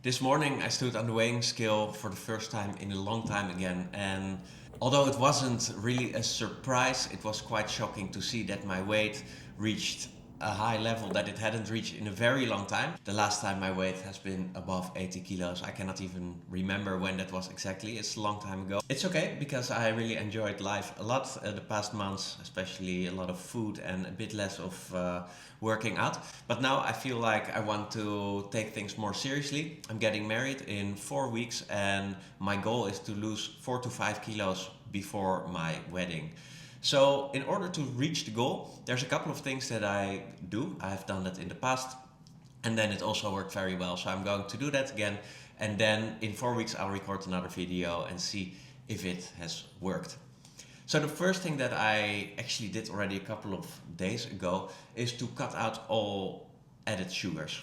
This morning I stood on the weighing scale for the first time in a long time again, and although it wasn't really a surprise, it was quite shocking to see that my weight reached a high level that it hadn't reached in a very long time. The last time my weight has been above 80 kilos. I cannot even remember when that was exactly. It's a long time ago. It's okay because I really enjoyed life a lot the past months, especially a lot of food and a bit less of working out. But now I feel like I want to take things more seriously. I'm getting married in 4 weeks and my goal is to lose 4 to 5 kilos before my wedding. So in order to reach the goal, there's a couple of things that I do. I've done that in the past and then it also worked very well. So I'm going to do that again. And then in 4 weeks, I'll record another video and see if it has worked. So the first thing that I actually did already a couple of days ago is to cut out all added sugars.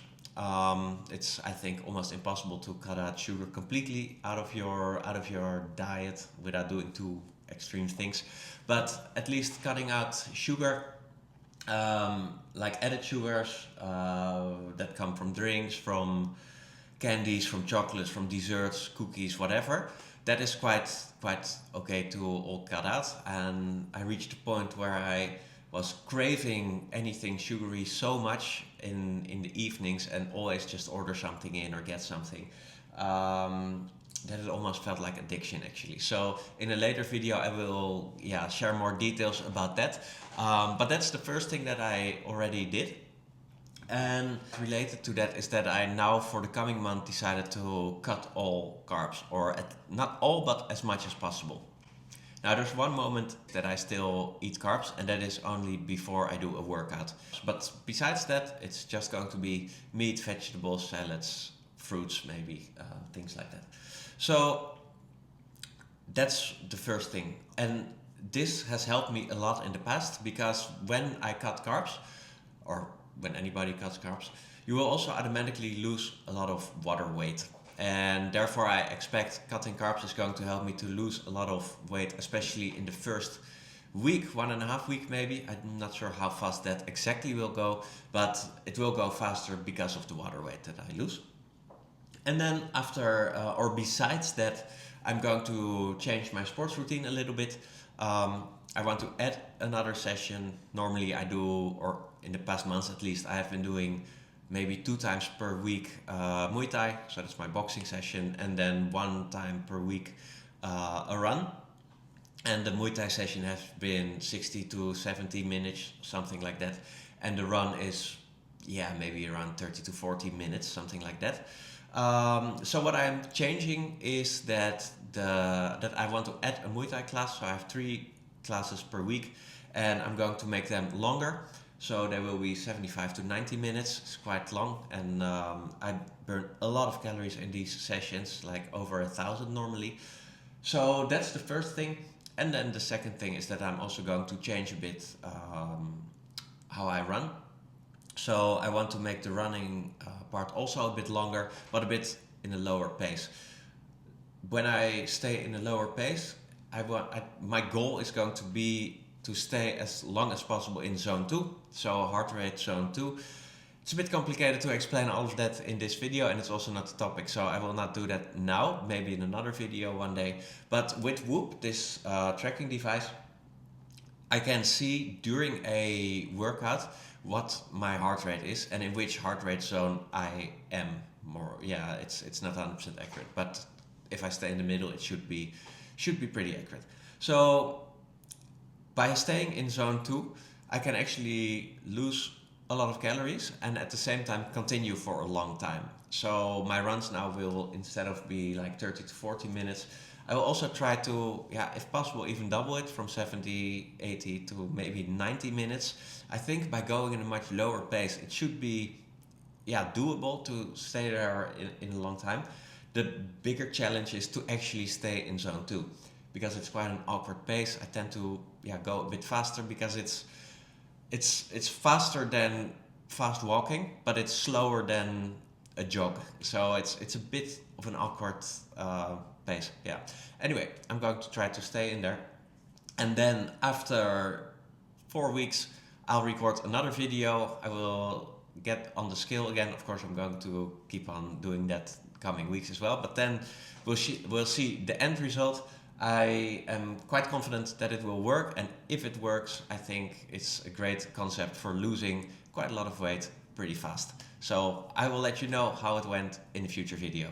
It's I think almost impossible to cut out sugar completely out of your diet without doing too extreme things, but at least cutting out sugar, like added sugars that come from drinks, from candies, from chocolates, from desserts, cookies, whatever. That is quite okay to all cut out. And I reached a point where I was craving anything sugary so much in the evenings and always just order something in or get something. That it almost felt like addiction actually. So in a later video I will share more details about that. But that's the first thing that I already did. And related to that is that I now for the coming month decided to cut all carbs, or not all but as much as possible. Now there's one moment that I still eat carbs and that is only before I do a workout. But besides that it's just going to be meat, vegetables, salads, fruits maybe, things like that. So that's the first thing. And this has helped me a lot in the past because when I cut carbs, or when anybody cuts carbs, you will also automatically lose a lot of water weight. And therefore I expect cutting carbs is going to help me to lose a lot of weight, especially in the first week, 1.5 weeks maybe. I'm not sure how fast that exactly will go, but it will go faster because of the water weight that I lose. And then after, or besides that, I'm going to change my sports routine a little bit. I want to add another session. Normally I do, or in the past months at least, I have been doing maybe 2 times per week Muay Thai, so that's my boxing session, and then 1 time per week a run. And the Muay Thai session has been 60 to 70 minutes, something like that. And the run is, maybe around 30 to 40 minutes, something like that. So what I'm changing is that I want to add a Muay Thai class. So I have 3 classes per week and I'm going to make them longer. So they will be 75 to 90 minutes. It's quite long and I burn a lot of calories in these sessions, like over 1,000 normally. So that's the first thing. And then the second thing is that I'm also going to change a bit how I run. So I want to make the running part also a bit longer, but a bit in a lower pace. When I stay in a lower pace, my goal is going to be to stay as long as possible in zone 2, so heart rate zone 2. It's a bit complicated to explain all of that in this video and it's also not the topic, so I will not do that now, maybe in another video one day. But with Whoop, this tracking device, I can see during a workout what my heart rate is and in which heart rate zone I am more. It's not 100% accurate, but if I stay in the middle, it should be pretty accurate. So by staying in zone 2, I can actually lose a lot of calories and at the same time continue for a long time. So my runs now will, instead of be like 30 to 40 minutes, I will also try to, if possible, even double it from 70, 80 to maybe 90 minutes. I think by going in a much lower pace, it should be doable to stay there in a long time. The bigger challenge is to actually stay in zone 2 because it's quite an awkward pace. I tend to go a bit faster because it's faster than fast walking, but it's slower than a jog. So it's a bit of an awkward pace. Anyway, I'm going to try to stay in there. And then after 4 weeks, I'll record another video. I will get on the scale again. Of course, I'm going to keep on doing that coming weeks as well. But then we'll see the end result. I am quite confident that it will work, and if it works, I think it's a great concept for losing quite a lot of weight pretty fast. So I will let you know how it went in a future video.